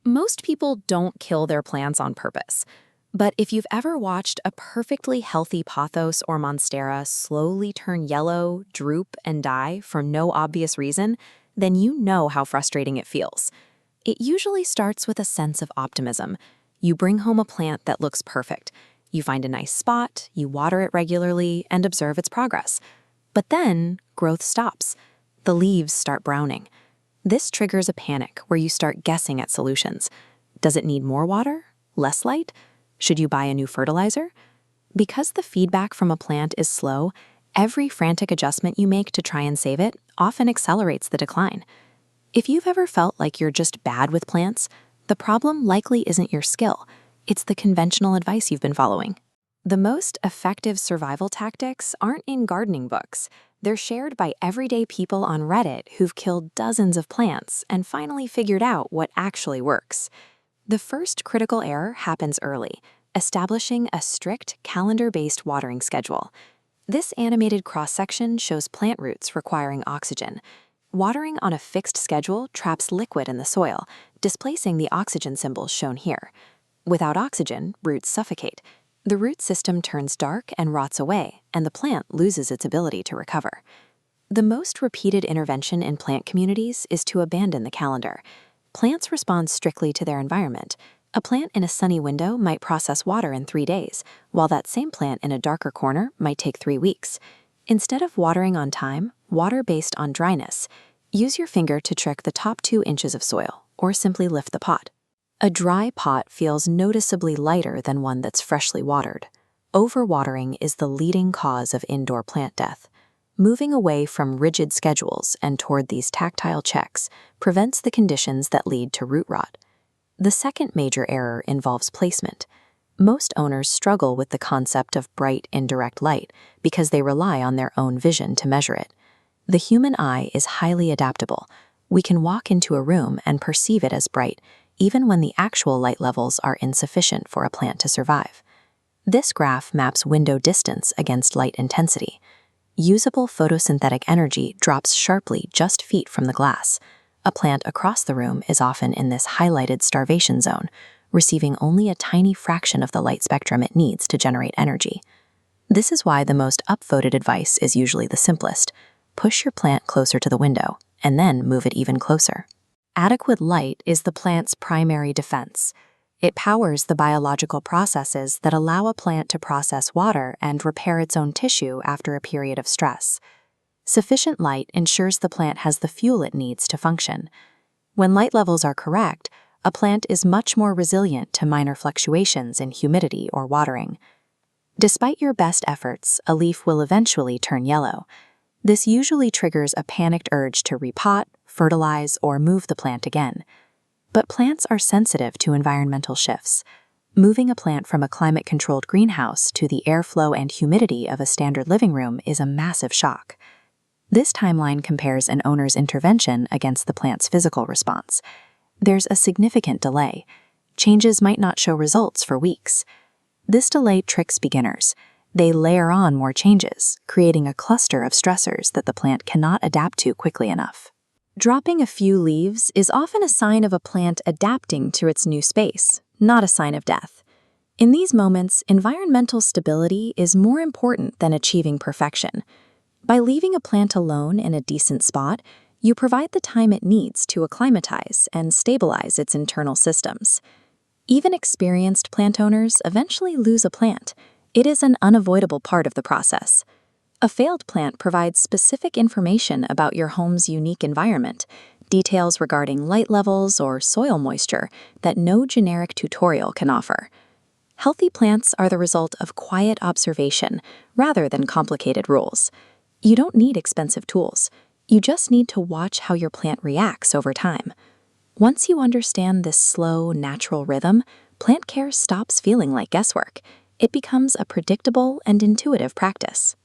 Most people don't kill their plants on purpose. But if you've ever watched a perfectly healthy pothos or monstera slowly turn yellow, droop, and die for no obvious reason, then you know how frustrating it feels. It usually starts with a sense of optimism. You bring home a plant that looks perfect. You find a nice spot, you water it regularly, and observe its progress. But then, growth stops. The leaves start browning. This triggers a panic where you start guessing at solutions. Does it need more water? Less light? Should you buy a new fertilizer? Because the feedback from a plant is slow, every frantic adjustment you make to try and save it often accelerates the decline. If you've ever felt like you're just bad with plants, the problem likely isn't your skill. It's the conventional advice you've been following. The most effective survival tactics aren't in gardening books. They're shared by everyday people on Reddit who've killed dozens of plants and finally figured out what actually works. The first critical error happens early, establishing a strict calendar-based watering schedule. This animated cross-section shows plant roots requiring oxygen. Watering on a fixed schedule traps liquid in the soil, displacing the oxygen symbols shown here. Without oxygen, roots suffocate. The root system turns dark and rots away, and the plant loses its ability to recover. The most repeated intervention in plant communities is to abandon the calendar. Plants respond strictly to their environment. A plant in a sunny window might process water in 3 days, while that same plant in a darker corner might take 3 weeks. Instead of watering on time, water based on dryness. Use your finger to trick the top 2 inches of soil, or simply lift the pot. A dry pot feels noticeably lighter than one that's freshly watered. Overwatering is the leading cause of indoor plant death. Moving away from rigid schedules and toward these tactile checks prevents the conditions that lead to root rot. The second major error involves placement. Most owners struggle with the concept of bright indirect light because they rely on their own vision to measure it. The human eye is highly adaptable. We can walk into a room and perceive it as bright, even when the actual light levels are insufficient for a plant to survive. This graph maps window distance against light intensity. Usable photosynthetic energy drops sharply just feet from the glass. A plant across the room is often in this highlighted starvation zone, receiving only a tiny fraction of the light spectrum it needs to generate energy. This is why the most upvoted advice is usually the simplest. Push your plant closer to the window, and then move it even closer. Adequate light is the plant's primary defense. It powers the biological processes that allow a plant to process water and repair its own tissue after a period of stress. Sufficient light ensures the plant has the fuel it needs to function. When light levels are correct, a plant is much more resilient to minor fluctuations in humidity or watering. Despite your best efforts, a leaf will eventually turn yellow. This usually triggers a panicked urge to repot, fertilize, or move the plant again. But plants are sensitive to environmental shifts. Moving a plant from a climate-controlled greenhouse to the airflow and humidity of a standard living room is a massive shock. This timeline compares an owner's intervention against the plant's physical response. There's a significant delay. Changes might not show results for weeks. This delay tricks beginners. They layer on more changes, creating a cluster of stressors that the plant cannot adapt to quickly enough. Dropping a few leaves is often a sign of a plant adapting to its new space, not a sign of death. In these moments, environmental stability is more important than achieving perfection. By leaving a plant alone in a decent spot, you provide the time it needs to acclimatize and stabilize its internal systems. Even experienced plant owners eventually lose a plant. It is an unavoidable part of the process. A failed plant provides specific information about your home's unique environment, details regarding light levels or soil moisture that no generic tutorial can offer. Healthy plants are the result of quiet observation rather than complicated rules. You don't need expensive tools. You just need to watch how your plant reacts over time. Once you understand this slow, natural rhythm, plant care stops feeling like guesswork. It becomes a predictable and intuitive practice.